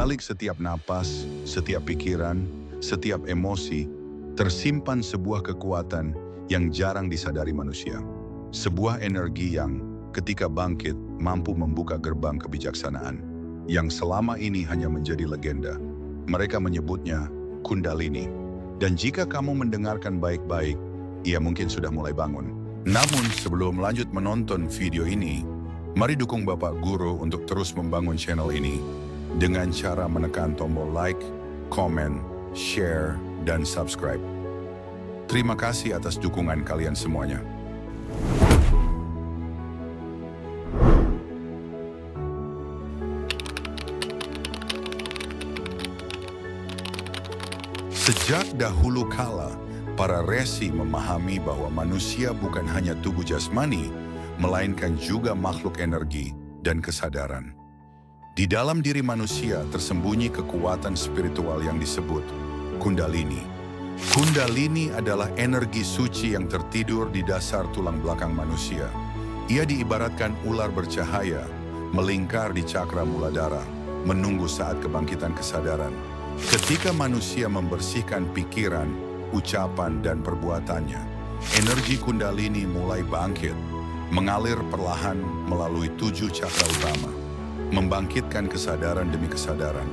balik setiap napas, setiap pikiran, setiap emosi, tersimpan sebuah kekuatan yang jarang disadari manusia. Sebuah energi yang, ketika bangkit, mampu membuka gerbang kebijaksanaan, yang selama ini hanya menjadi legenda. Mereka menyebutnya Kundalini. Dan jika kamu mendengarkan baik-baik, ia mungkin sudah mulai bangun. Namun sebelum lanjut menonton video ini, mari dukung Bapak Guru untuk terus membangun channel ini dengan cara menekan tombol like, komen, share, dan subscribe. Terima kasih atas dukungan kalian semuanya. Sejak dahulu kala, para resi memahami bahwa manusia bukan hanya tubuh jasmani, melainkan juga makhluk energi dan kesadaran. Di dalam diri manusia tersembunyi kekuatan spiritual yang disebut Kundalini. Kundalini adalah energi suci yang tertidur di dasar tulang belakang manusia. Ia diibaratkan ular bercahaya, melingkar di cakra muladhara, menunggu saat kebangkitan kesadaran. Ketika manusia membersihkan pikiran, ucapan, dan perbuatannya, energi Kundalini mulai bangkit, mengalir perlahan melalui 7 cakra utama, membangkitkan kesadaran demi kesadaran.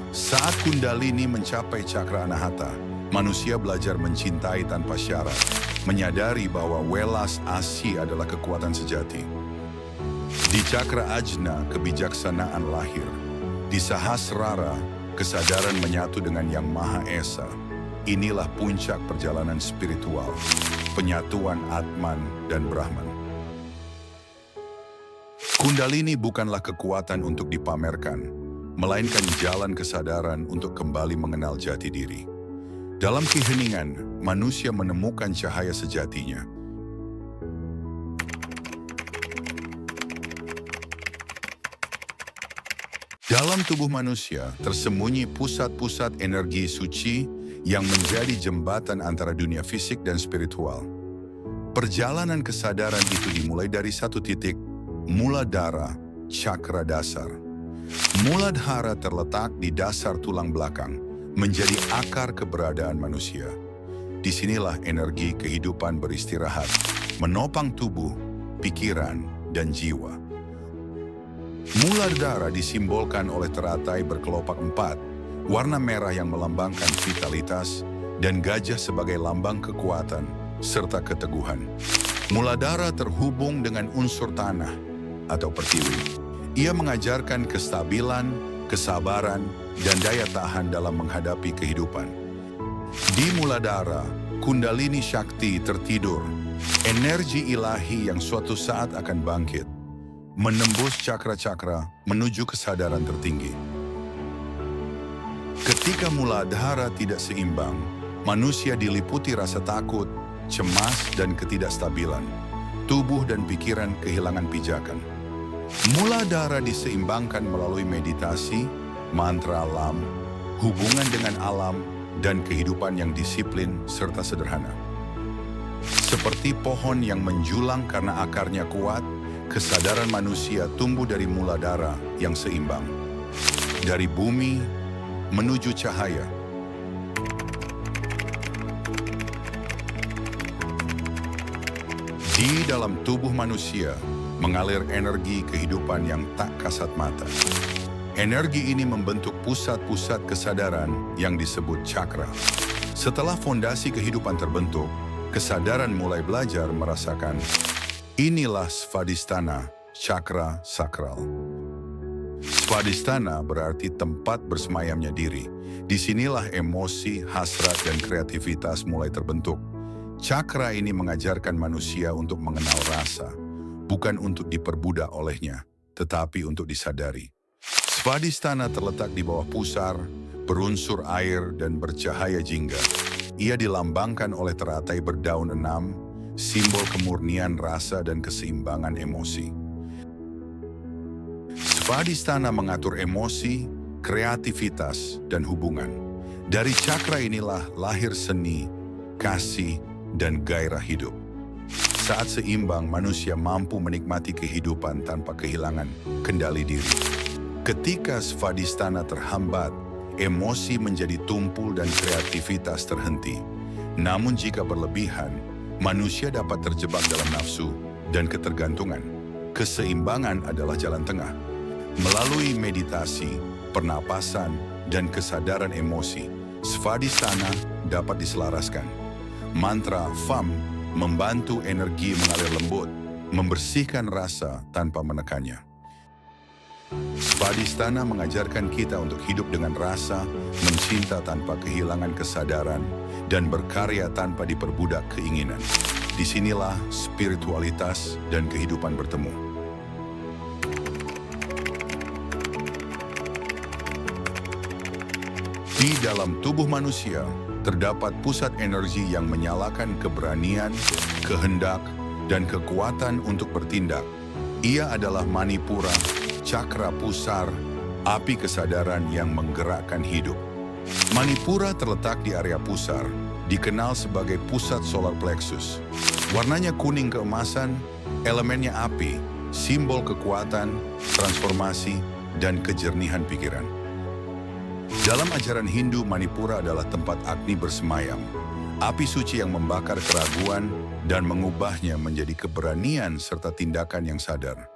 Saat Kundalini mencapai cakra Anahata, manusia belajar mencintai tanpa syarat, menyadari bahwa welas asih adalah kekuatan sejati. Di cakra Ajna, kebijaksanaan lahir. Di Sahasrara, kesadaran menyatu dengan Yang Maha Esa. Inilah puncak perjalanan spiritual, penyatuan Atman dan Brahman. Kundalini bukanlah kekuatan untuk dipamerkan, melainkan jalan kesadaran untuk kembali mengenal jati diri. Dalam keheningan, manusia menemukan cahaya sejatinya. Dalam tubuh manusia tersembunyi pusat-pusat energi suci yang menjadi jembatan antara dunia fisik dan spiritual. Perjalanan kesadaran itu dimulai dari satu titik, Muladhara, cakra dasar. Muladhara terletak di dasar tulang belakang, menjadi akar keberadaan manusia. Disinilah energi kehidupan beristirahat, menopang tubuh, pikiran, dan jiwa. Muladhara disimbolkan oleh teratai berkelopak 4, warna merah yang melambangkan vitalitas, dan gajah sebagai lambang kekuatan, serta keteguhan. Muladhara terhubung dengan unsur tanah atau pertiwi. Ia mengajarkan kestabilan, kesabaran, dan daya tahan dalam menghadapi kehidupan. Di Muladhara, Kundalini Shakti tertidur, energi ilahi yang suatu saat akan bangkit, menembus cakra-cakra menuju kesadaran tertinggi. Ketika Muladhara tidak seimbang, manusia diliputi rasa takut, cemas, dan ketidakstabilan. Tubuh dan pikiran kehilangan pijakan. Muladhara diseimbangkan melalui meditasi, mantra alam, hubungan dengan alam, dan kehidupan yang disiplin serta sederhana. Seperti pohon yang menjulang karena akarnya kuat, kesadaran manusia tumbuh dari Muladhara yang seimbang. Dari bumi menuju cahaya. Di dalam tubuh manusia mengalir energi kehidupan yang tak kasat mata. Energi ini membentuk pusat-pusat kesadaran yang disebut cakra. Setelah fondasi kehidupan terbentuk, kesadaran mulai belajar merasakan. Inilah Svadhisthana, cakra sakral. Svadhisthana berarti tempat bersemayamnya diri. Disinilah emosi, hasrat, dan kreativitas mulai terbentuk. Cakra ini mengajarkan manusia untuk mengenal rasa, bukan untuk diperbudak olehnya, tetapi untuk disadari. Svadhisthana terletak di bawah pusar, berunsur air, dan bercahaya jingga. Ia dilambangkan oleh teratai berdaun 6, simbol kemurnian rasa dan keseimbangan emosi. Svadhisthana mengatur emosi, kreativitas, dan hubungan. Dari cakra inilah lahir seni, kasih, dan gairah hidup. Saat seimbang, manusia mampu menikmati kehidupan tanpa kehilangan kendali diri. Ketika svadhisthana terhambat, emosi menjadi tumpul dan kreativitas terhenti. Namun jika berlebihan, manusia dapat terjebak dalam nafsu dan ketergantungan. Keseimbangan adalah jalan tengah. Melalui meditasi, pernapasan, dan kesadaran emosi, svadhisthana dapat diselaraskan. Mantra FAM membantu energi mengalir lembut, membersihkan rasa tanpa menekannya. Svadhisthana mengajarkan kita untuk hidup dengan rasa, mencinta tanpa kehilangan kesadaran, dan berkarya tanpa diperbudak keinginan. Disinilah spiritualitas dan kehidupan bertemu. Di dalam tubuh manusia, terdapat pusat energi yang menyalakan keberanian, kehendak, dan kekuatan untuk bertindak. Ia adalah Manipura, cakra pusar, api kesadaran yang menggerakkan hidup. Manipura terletak di area pusar, dikenal sebagai pusat solar plexus. Warnanya kuning keemasan, elemennya api, simbol kekuatan, transformasi, dan kejernihan pikiran. Dalam ajaran Hindu, Manipura adalah tempat Agni bersemayam, api suci yang membakar keraguan dan mengubahnya menjadi keberanian serta tindakan yang sadar.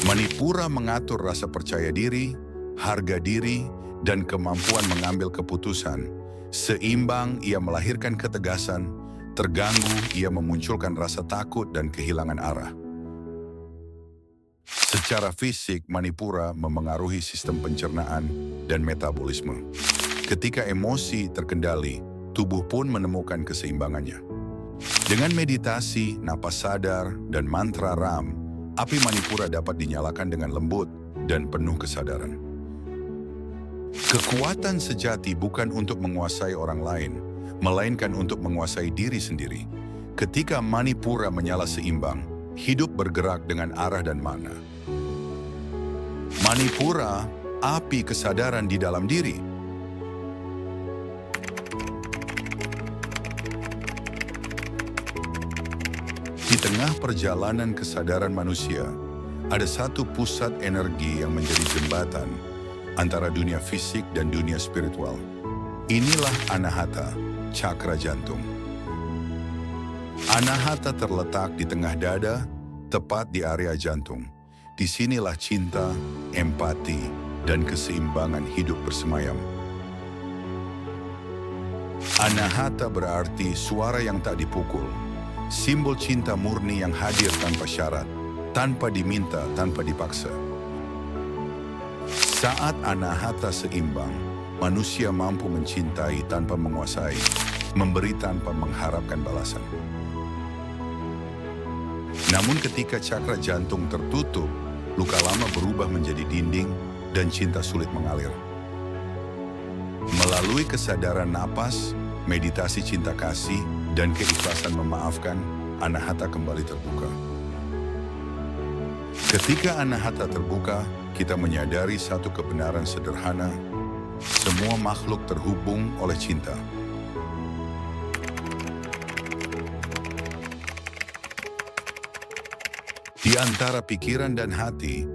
Manipura mengatur rasa percaya diri, harga diri, dan kemampuan mengambil keputusan. Seimbang, ia melahirkan ketegasan. Terganggu, ia memunculkan rasa takut dan kehilangan arah. Secara fisik, Manipura memengaruhi sistem pencernaan dan metabolisme. Ketika emosi terkendali, tubuh pun menemukan keseimbangannya. Dengan meditasi, napas sadar, dan mantra RAM, api Manipura dapat dinyalakan dengan lembut dan penuh kesadaran. Kekuatan sejati bukan untuk menguasai orang lain, melainkan untuk menguasai diri sendiri. Ketika Manipura menyala seimbang, hidup bergerak dengan arah dan makna. Manipura, api kesadaran di dalam diri. Di tengah perjalanan kesadaran manusia, ada satu pusat energi yang menjadi jembatan antara dunia fisik dan dunia spiritual. Inilah Anahata, cakra jantung. Anahata terletak di tengah dada, tepat di area jantung. Disinilah cinta, empati, dan keseimbangan hidup bersemayam. Anahata berarti suara yang tak dipukul. Simbol cinta murni yang hadir tanpa syarat, tanpa diminta, tanpa dipaksa. Saat Anahata seimbang, manusia mampu mencintai tanpa menguasai, memberi tanpa mengharapkan balasan. Namun ketika cakra jantung tertutup, luka lama berubah menjadi dinding dan cinta sulit mengalir. Melalui kesadaran napas, meditasi cinta kasih, dan keikhlasan memaafkan, Anahata kembali terbuka. Ketika Anahata terbuka, kita menyadari satu kebenaran sederhana: semua makhluk terhubung oleh cinta. Di antara pikiran dan hati,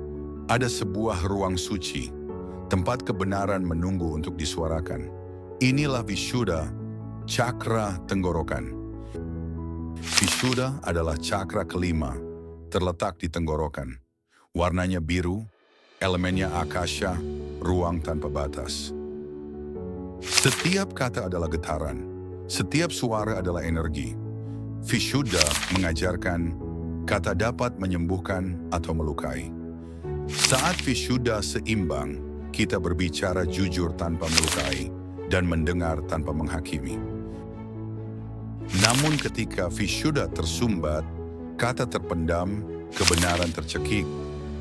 ada sebuah ruang suci, tempat kebenaran menunggu untuk disuarakan. Inilah Vishuddha, cakra tenggorokan. Vishuddha adalah cakra kelima, terletak di tenggorokan. Warnanya biru, elemennya akasha, ruang tanpa batas. Setiap kata adalah getaran, setiap suara adalah energi. Vishuddha mengajarkan kata dapat menyembuhkan atau melukai. Saat Vishuddha seimbang, kita berbicara jujur tanpa melukai dan mendengar tanpa menghakimi. Namun ketika Vishuddha tersumbat, kata terpendam, kebenaran tercekik,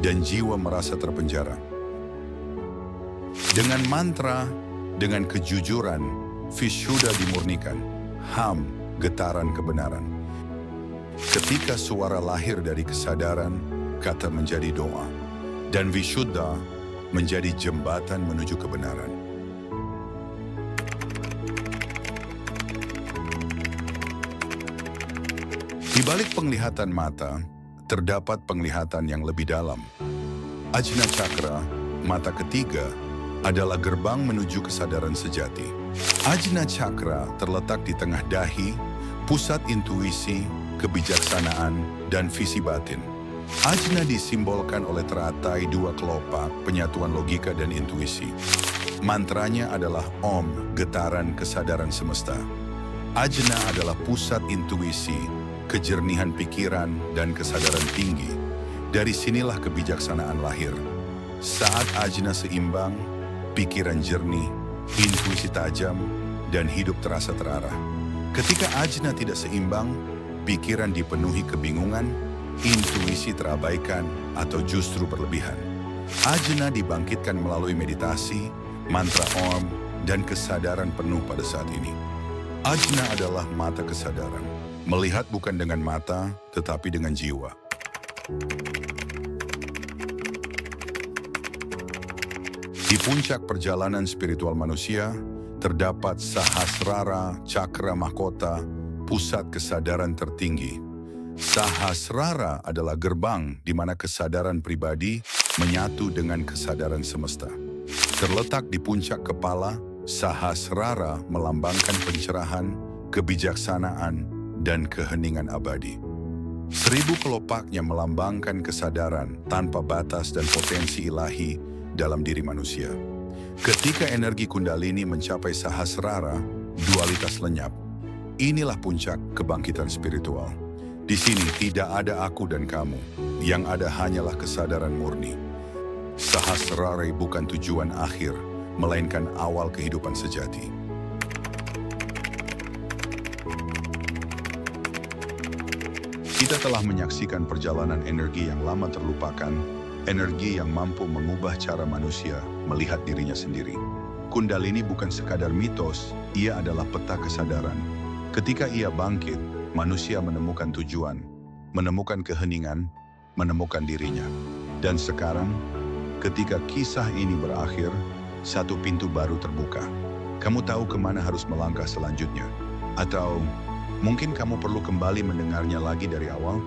dan jiwa merasa terpenjara. Dengan mantra, dengan kejujuran, Vishuddha dimurnikan. Ham, getaran kebenaran. Ketika suara lahir dari kesadaran, kata menjadi doa, dan Vishuddha menjadi jembatan menuju kebenaran. Di balik penglihatan mata, terdapat penglihatan yang lebih dalam. Ajna Cakra mata ketiga, adalah gerbang menuju kesadaran sejati. Ajna Cakra terletak di tengah dahi, pusat intuisi, kebijaksanaan, dan visi batin. Ajna disimbolkan oleh teratai dua kelopak, penyatuan logika dan intuisi. Mantranya adalah Om, getaran kesadaran semesta. Ajna adalah pusat intuisi, kejernihan pikiran, dan kesadaran tinggi. Dari sinilah kebijaksanaan lahir. Saat ajna seimbang, pikiran jernih, intuisi tajam, dan hidup terasa terarah. Ketika ajna tidak seimbang, pikiran dipenuhi kebingungan, intuisi terabaikan, atau justru berlebihan. Ajna dibangkitkan melalui meditasi, mantra Om, dan kesadaran penuh pada saat ini. Ajna adalah mata kesadaran. Melihat bukan dengan mata, tetapi dengan jiwa. Di puncak perjalanan spiritual manusia, terdapat Sahasrara Cakra Mahkota, pusat kesadaran tertinggi. Sahasrara adalah gerbang di mana kesadaran pribadi menyatu dengan kesadaran semesta. Terletak di puncak kepala, Sahasrara melambangkan pencerahan, kebijaksanaan, dan keheningan abadi. 1000 kelopaknya melambangkan kesadaran tanpa batas dan potensi ilahi dalam diri manusia. Ketika energi Kundalini mencapai Sahasrara, dualitas lenyap. Inilah puncak kebangkitan spiritual. Di sini tidak ada aku dan kamu, yang ada hanyalah kesadaran murni. Sahasrara bukan tujuan akhir, melainkan awal kehidupan sejati. Kita telah menyaksikan perjalanan energi yang lama terlupakan, energi yang mampu mengubah cara manusia melihat dirinya sendiri. Kundalini bukan sekadar mitos, ia adalah peta kesadaran. Ketika ia bangkit, manusia menemukan tujuan, menemukan keheningan, menemukan dirinya. Dan sekarang, ketika kisah ini berakhir, satu pintu baru terbuka. Kamu tahu kemana harus melangkah selanjutnya? Atau mungkin kamu perlu kembali mendengarnya lagi dari awal?